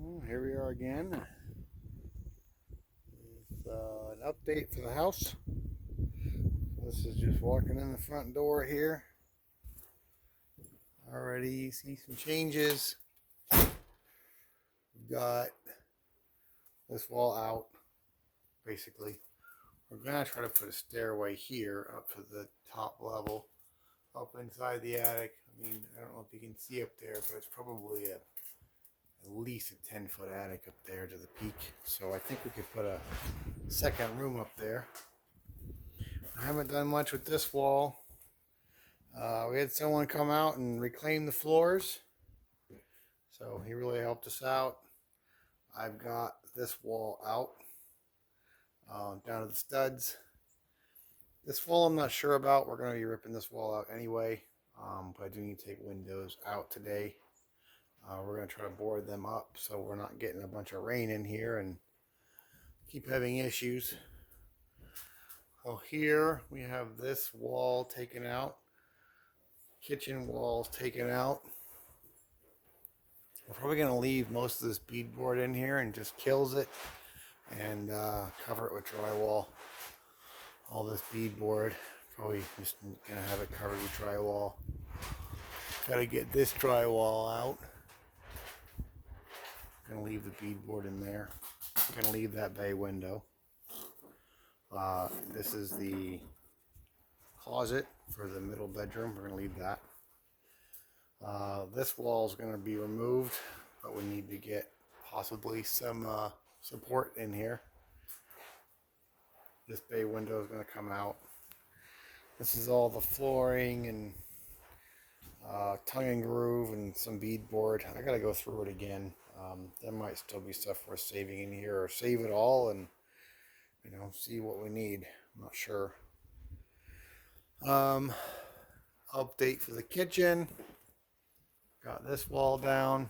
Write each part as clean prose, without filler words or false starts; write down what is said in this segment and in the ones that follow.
Well, here we are again with an update for the house. This is just walking in the front door here. Already see some changes. We've got this wall out, basically. We're going to try to put a stairway here up to the top level, up inside the attic. I mean, I don't know if you can see up there, but it's probably at least a 10-foot attic up there to the peak. So I think we could put a second room up there. I haven't done much with this wall. We had someone come out and reclaim the floors, so he really helped us out. I've got this wall out down to the studs. This wall I'm not sure about. We're going to be ripping this wall out anyway, but I do need to take windows out today. We're going to try to board them up so we're not getting a bunch of rain in here and keep having issues. So here we have this wall taken out, kitchen walls taken out. We're probably going to leave most of this beadboard in here and just kills it and cover it with drywall. All this beadboard, probably just going to have it covered with drywall. Got to get this drywall out. Going to leave the beadboard in there. Going to leave that bay window. This is the closet for the middle bedroom. We're going to leave that. This wall is going to be removed, but we need to get possibly some support in here. This bay window is going to come out. This is all the flooring and tongue and groove and some beadboard. I got to go through it again. There might still be stuff worth saving in here, or save it all and see what we need. I'm not sure. Update for the kitchen. Got this wall down.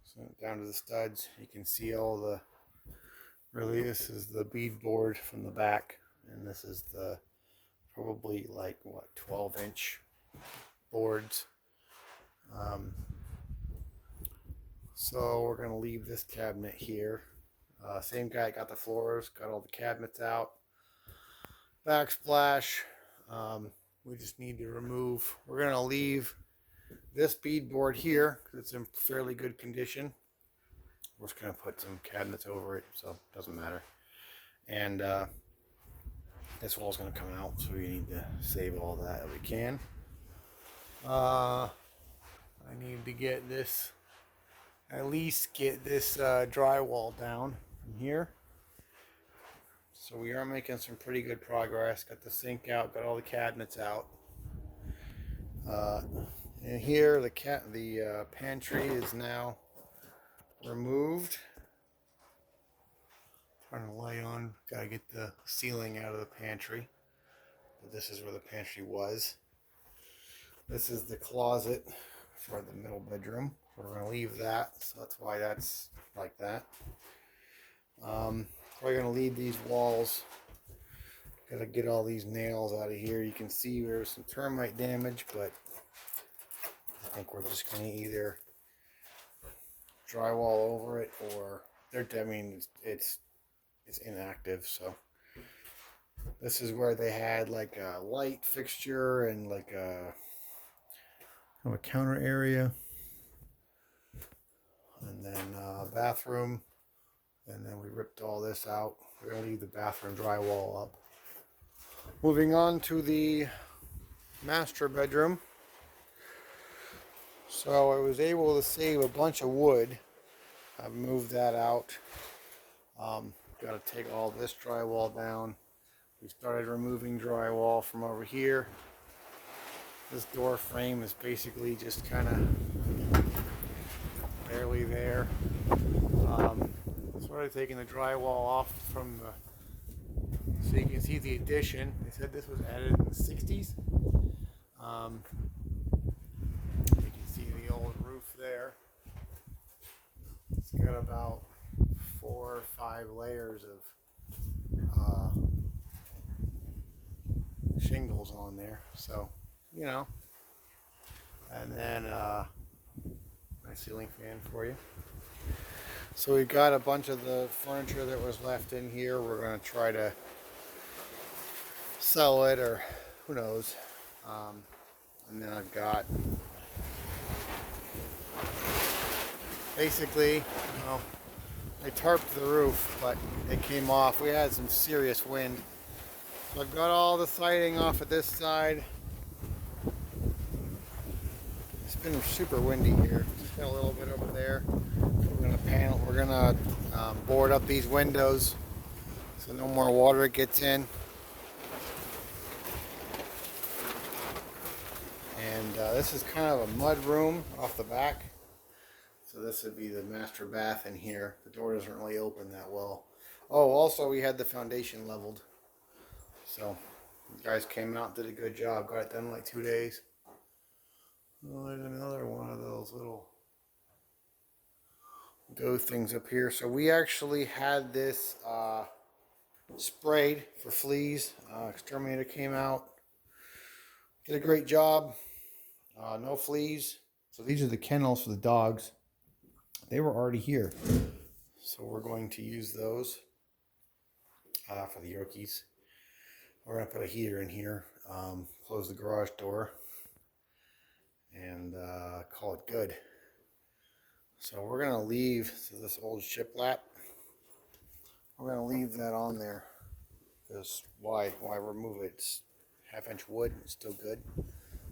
So down to the studs. You can see all the, really this is the beadboard from the back. And this is the probably like 12-inch boards. So we're going to leave this cabinet here. Same guy got the floors, got all the cabinets out. Backsplash. We just need to remove. We're going to leave this beadboard here because it's in fairly good condition. We're just going to put some cabinets over it, so it doesn't matter. And this wall's going to come out, so we need to save all that if we can. I need to get this, at least get this drywall down from here. So we are making some pretty good progress. Got the sink out, got all the cabinets out. And here the pantry is now removed. Trying to lay on, gotta get the ceiling out of the pantry. But this is where the pantry was. This is the closet for the middle bedroom. We're gonna leave that, so that's why that's like that. We're gonna leave these walls. Gotta get all these nails out of here. You can see there's some termite damage, but I think we're just gonna either drywall over it, or it's inactive. So this is where they had like a light fixture and like a counter area, and then bathroom. And then we ripped all this out. We're going to leave the bathroom drywall up. Moving on to the master bedroom. So I was able to save a bunch of wood. I've moved that out. Got to take all this drywall down. We started removing drywall from over here. This door frame is basically just kind of barely there. Started taking the drywall off from the, so you can see the addition. They said this was added in the 60s. You can see the old roof there. It's got about 4 or 5 layers of shingles on there, so and then my ceiling fan for you. So we got a bunch of the furniture that was left in here. We're going to try to sell it, or who knows. And then I've got basically, well, I tarped the roof, but it came off. We had some serious wind. So I've got all the siding off of this side. It's been super windy here. Just got a little bit over there. We're gonna board up these windows so no more water gets in. And this is kind of a mud room off the back. So this would be the master bath in here. The door doesn't really open that well. Oh, also we had the foundation leveled. So you guys came out, did a good job. Got it done in like 2 days. Oh, there's another one of those little go things up here. So we actually had this sprayed for fleas. Exterminator came out, did a great job. No fleas. So these are the kennels for the dogs. They were already here, so we're going to use those for the Yorkies. We're going to put a heater in here, close the garage door, and call it good. So we're going to leave this old shiplap. We're going to leave that on there, because why remove it? It's 1/2 inch wood. It's still good.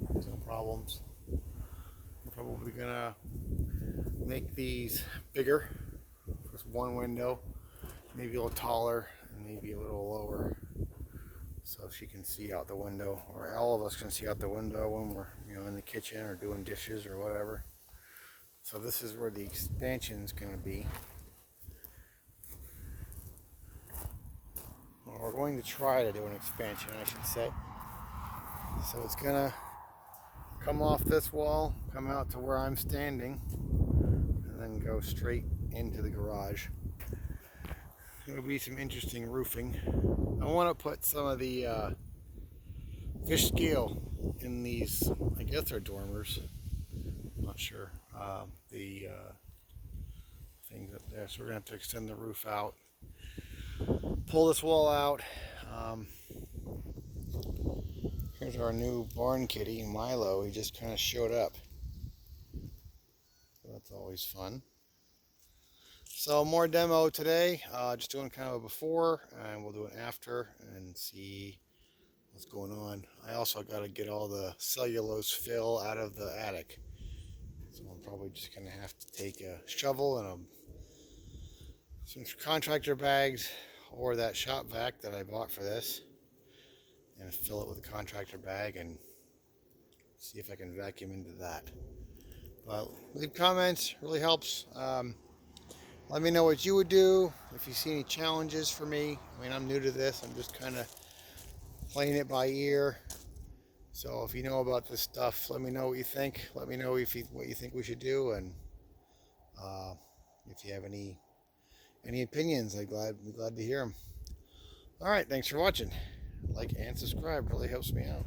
There's no problems. We're probably going to make these bigger. Just one window, maybe a little taller, and maybe a little lower, so she can see out the window, or all of us can see out the window when we're, in the kitchen or doing dishes or whatever. So this is where the expansion is going to be. Well, we're going to try to do an expansion, I should say. So it's going to come off this wall, come out to where I'm standing, and then go straight into the garage. There'll be some interesting roofing. I want to put some of the fish scale in these, I guess they're dormers. I'm not sure. The things up there. So we're going to have to extend the roof out. Pull this wall out. Here's our new barn kitty, Milo. He just kind of showed up. So that's always fun. So more demo today. Just doing kind of a before, and we'll do an after and see what's going on. I also got to get all the cellulose fill out of the attic. So I'm probably just going to have to take a shovel and some contractor bags, or that shop vac that I bought for this, and fill it with a contractor bag and see if I can vacuum into that. But leave comments, really helps. Let me know what you would do, if you see any challenges for me. I mean, I'm new to this. I'm just kind of playing it by ear. So if you know about this stuff, let me know what you think. Let me know what you think we should do, and if you have any opinions, I'd be glad to hear them. All right, thanks for watching. Like and subscribe, really helps me out.